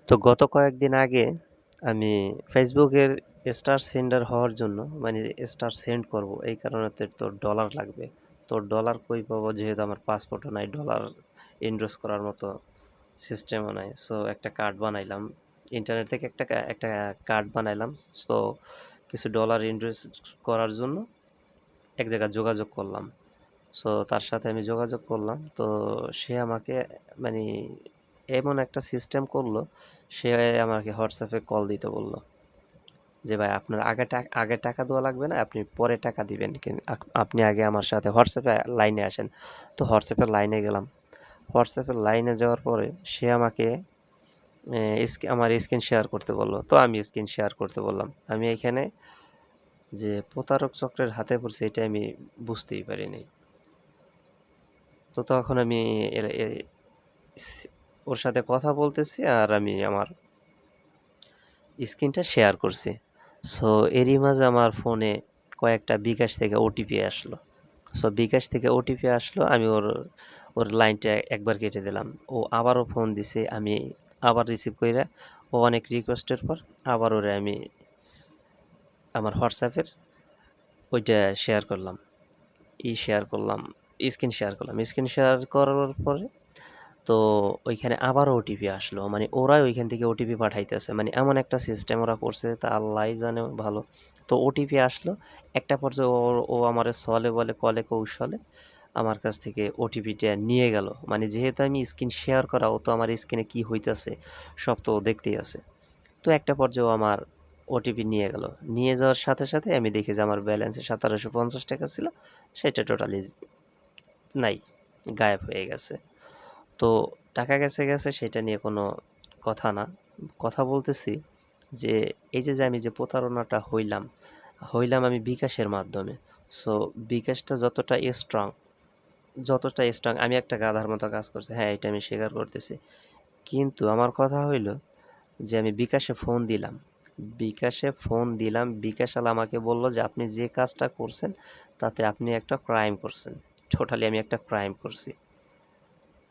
তো গত কয়েকদিন আগে আমি ফেসবুকের স্টার সেন্ডার হওয়ার জন্য মানে স্টার সেন্ড করব এই কারণেতে তো ডলার লাগবে। তো ডলার কই পাবো যেহেতু আমার পাসপোর্টও নাই, ডলার ইনভেস্ট করার মতো সিস্টেমও নাই। সো একটা কার্ড বানাইলাম। ইন্টারনেট থেকে একটা কার্ড বানাইলাম। সো কিছু ডলার ইনভেস্ট করার জন্য এক জায়গায় যোগাযোগ করলাম। সো তার সাথে আমি যোগাযোগ করলাম। তো সে আমাকে মানে এমন একটা সিস্টেম করলো, সে আমাকে হোয়াটসঅ্যাপে কল দিতে বলল যে ভাই আপনার আগে টাকা দেওয়া লাগবে না, আপনি পরে টাকা দিবেন, আপনি আগে আমার সাথে হোয়াটসঅ্যাপে লাইনে আসেন। তো হোয়াটসঅ্যাপের লাইনে গেলাম। হোয়াটসঅ্যাপের লাইনে যাওয়ার পরে সে আমাকে আমার স্ক্রিন শেয়ার করতে বলল। তো আমি স্ক্রিন শেয়ার করতে বললাম। আমি এখানে যে প্রতারক চক্রের হাতে পড়ছি এটা আমি বুঝতেই পারিনি। তো তখন আমি ওর সাথে কথা বলতেছি আর আমি আমার স্ক্রিনটা শেয়ার করছি। সো এরই মাঝে আমার ফোনে কয়েকটা বিকাশ থেকে ওটিপি আসলো। সো বিকাশ থেকে ওটিপি আসলো, আমি ওর লাইনটা একবার কেটে দিলাম। ও আবারও ফোন দিছে, আমি আবার রিসিভ কইরা ও অনেক রিকোয়েস্টের পর আবার ওরে আমি আমার হোয়াটসঅ্যাপের ওইটা শেয়ার করলাম। শেয়ার করলাম, স্ক্রিন শেয়ার করার পরে তো ওইখানে আবারও ওটিপি আসলো। মানে ওরাই ওইখান থেকে ওটিপি পাঠাইতেছে। মানে এমন একটা সিস্টেম ওরা করছে তা আল্লাহই জানে ভালো। তো ওটিপি আসলো। একটা পর্যায়ে ও আমারে ছলে বলে কলে কৌশলে আমার কাছ থেকে ওটিপিটা নিয়ে গেল। মানে যেহেতু আমি স্ক্রিন শেয়ার করা, ও তো আমার স্ক্রিনে কি হইতাছে সব তো ও দেখতেই আছে। তো একটা পর্যায়ে ও আমার ওটিপি নিয়ে গেল। নিয়ে যাওয়ার সাথে সাথে আমি দেখি যে আমার ব্যালেন্সে ৳১৭৫০ ছিল, সেটা টোটালি নাই, গায়েব হয়ে গেছে। তো টাকা গেছে সেটা নিয়ে কোনো কথা না। কথা বলতেছি যে এই যে আমি যে প্রতারণাটা হইলাম আমি বিকাশের মাধ্যমে। সো বিকাশটা যতটা স্ট্রং আমি একটা গাধার মতো কাজ করছি। হ্যাঁ, এটা আমি স্বীকার করতেছি। কিন্তু আমার কথা হইল যে আমি বিকাশে ফোন দিলাম। বিকাশআলা আমাকে বলল যে আপনি যে কাজটা করছেন তাতে আপনি একটা ক্রাইম করছেন। টোটালি আমি একটা ক্রাইম করছি।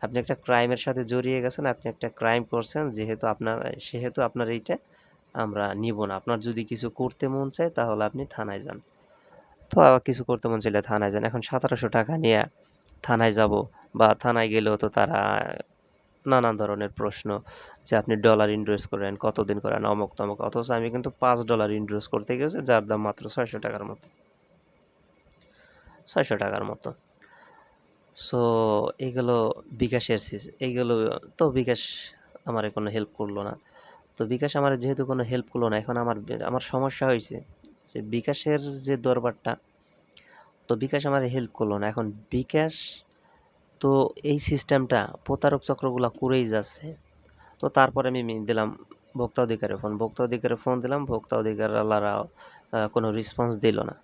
আপনি একটা ক্রাইমের সাথে জড়িয়ে গেছেন, আপনি একটা ক্রাইম করছেন, সেহেতু আপনার এইটা আমরা নিব না। আপনার যদি কিছু করতে মন চায় তাহলে আপনি থানায় যান। তো কিছু করতে মন চাইলে থানায় যান। এখন ৳১৭০০ নিয়ে থানায় যাব, বা থানায় গেলেও তো তারা নানান ধরনের প্রশ্ন যে আপনি ডলার ইনভেস্ট করেন, কতদিন করেন, অমুক তমুক। অথচ আমি কিন্তু $৫ ইনভেস্ট করতে গেছি যার দাম মাত্র ৳৬০০ মতো। ৳৬০০ মতো। সো এগুলো এইগুলো। তো বিকাশ আমারে কোনো হেল্প করলো না। তো বিকাশ আমারে যেহেতু কোনো হেল্প করলো না, এখন আমার সমস্যা হইছে যে বিকাশের যে দরবারটা, তো বিকাশ আমারে হেল্প করলো না। এখন বিকাশ তো এই সিস্টেমটা প্রতারক চক্রগুলা করেই যাচ্ছে। তো তারপরে আমি দিলাম ভোক্তা অধিকারে ফোন। ভোক্তা অধিকারে ফোন দিলাম। ভোক্তা অধিকার আলারা কোনো রেসপন্স দিল না।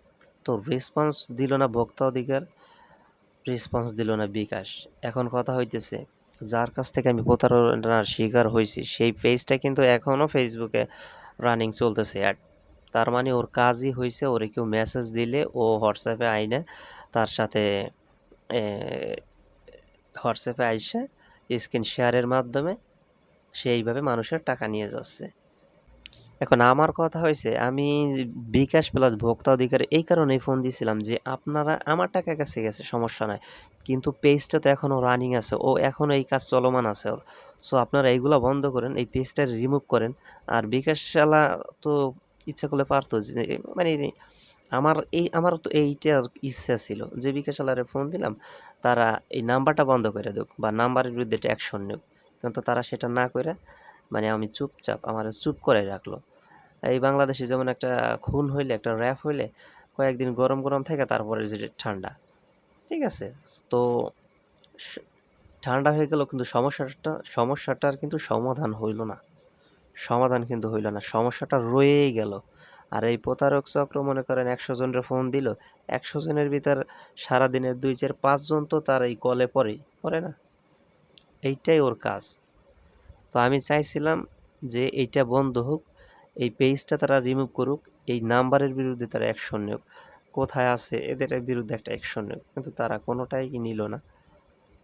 তো রেসপন্স দিল না ভোক্তা অধিকার, রেসপন্স দিল না বিকাশ। এখন কথা হইতেছে যার কাছ থেকে আমি প্রতারণার শিকার হইছি সেই পেজটা কিন্তু এখনো ফেসবুকে রানিং চলতেছে অ্যাড। তার মানে ওর কাজই হইছে ওরে কেউ মেসেজ দিলে ও হোয়াটসঅ্যাপে আইনা তার সাথে এ হোয়াটসঅ্যাপে আইসা স্ক্রিন শেয়ারের মাধ্যমে সে এইভাবে মানুষের টাকা নিয়ে যাচ্ছে। এখন আমার কথা হইছে আমি বিকাশ প্লাস ভোক্তা অধিকার এই কারণেই ফোন দিছিলাম যে আপনারা আমার টাকা গেছে সমস্যা নাই। কিন্তু পেজটা তো এখনো রানিং আছে। ও এখনো এই কাজ চলমান আছে ওর। সো আপনারা এইগুলা বন্ধ করেন। এই পেজটা রিমুভ করেন। আর বিকাশ শালা তো ইচ্ছা করলে পারতো যে মানে আমার তো এইটার ইচ্ছা ছিল যে বিকাশ শালারে ফোন দিলাম, তারা এই নাম্বারটা বন্ধ করে দিক বা নাম্বারের বিরুদ্ধে একটা অ্যাকশন নিক। কিন্তু তারা সেটা না কইরা মানে আমি চুপচাপ আমারে চুপ করাই রাখলো। এই বাংলাদেশে যেমন একটা খুন হইলে, একটা র‍্যাপ হইলে কয়েকদিন গরম থাকে তারপরে যে ঠান্ডা। ঠিক আছে? তো স ঠান্ডা হয়ে গেল কিন্তু সমস্যাটার কিন্তু সমাধান কিন্তু হইল না। সমস্যাটা রয়েই গেল। আর এই প্রতারক চক্র মনে করেন ১০০ জনরে ফোন দিল। ১০০ জনের ভিতর সারাদিনে ২, ৪, ৫ জন তো তার এই কলে পড়েই। পড়ে না? এইটাই ওর কাজ। তো আমি চাইছিলাম যে এইটা বন্ধ হোক। এই পেজটা তারা রিমুভ করুক। এই নাম্বারের বিরুদ্ধে তারা অ্যাকশন নিক। কোথায় আছে এদের বিরুদ্ধে একটা অ্যাকশন নিক। কিন্তু তারা কোনটাই নিল না।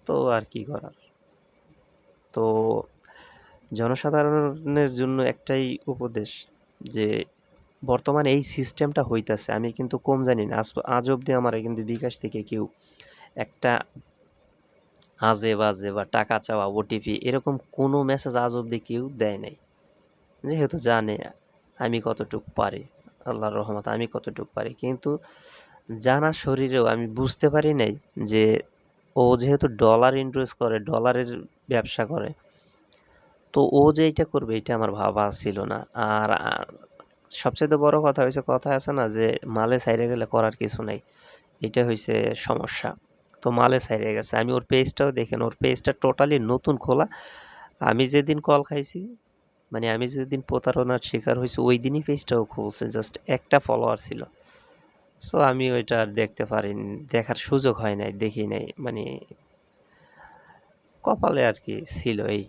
তো আর কি করার? তো জনসাধারণের জন্য একটাই উপদেশ যে বর্তমানে এই সিস্টেমটা হইতাছে আমি কিন্তু কম জানি না। আজ অবধি আমারে কিন্তু বিকাশ থেকে কেউ একটা আজে-বাজে বা টাকা চাওয়া, ওটিপি এরকম কোনো মেসেজ আজ অবধি কেউ দেয় নাই। যেহেতু জানে আমি কতটুক পারি। আল্লাহর রহমতে আমি কতটুক পারি। কিন্তু জানা শরীরেও আমি বুঝতে পারি নাই যে ও যেহেতু ডলার ইনভেস্ট করে, ডলারের ব্যবসা করে। তো ও যে এইটা করবে এটা আমার ভাবা ছিল না। আর সবচাইতে বড় কথা হইছে কথায় আছে না যে মালে ছাইড়া গেলে করার কিছু নাই। এটা হইছে সমস্যা। তো মালে ছাইড়া গেছে। আমি ওর পেজটাও দেখেন, ওর পেজটা টোটালি নতুন খোলা। আমি যেদিন কল খাইছি মানে আমি যেদিন প্রতারণার শিকার হইছি ওইদিনই পেজটাও খুলছে। জাস্ট একটা ফলোয়ার ছিল। সো আমি ওইটা আর দেখতে পারিনি। দেখার সুযোগ হয় নাই, দেখি নাই। মানে কপালে আরকি ছিল এই।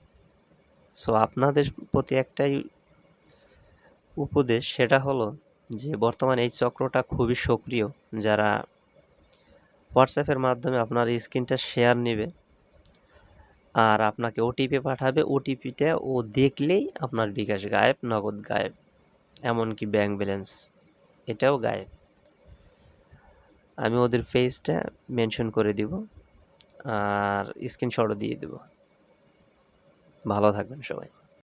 সো আপনাদের প্রতি একটাই উপদেশ সেটা হলো যে বর্তমানে এই চক্রটা খুবই সক্রিয়। যারা WhatsApp এর মাধ্যমে আপনার স্ক্রিনটা শেয়ার নিবে আর আপনাকে ওটিপি পাঠাবে। ওটিপিটা ও দেখলেই আপনার বিকাশ গায়েব, নগদ গায়েব। এমনকি ব্যাংক ব্যালেন্স এটাও গায়েব। আমি ওদের পেজটা মেনশন করে দিব আর স্ক্রিনশটও দিয়ে দিব। ভালো থাকবেন সবাই।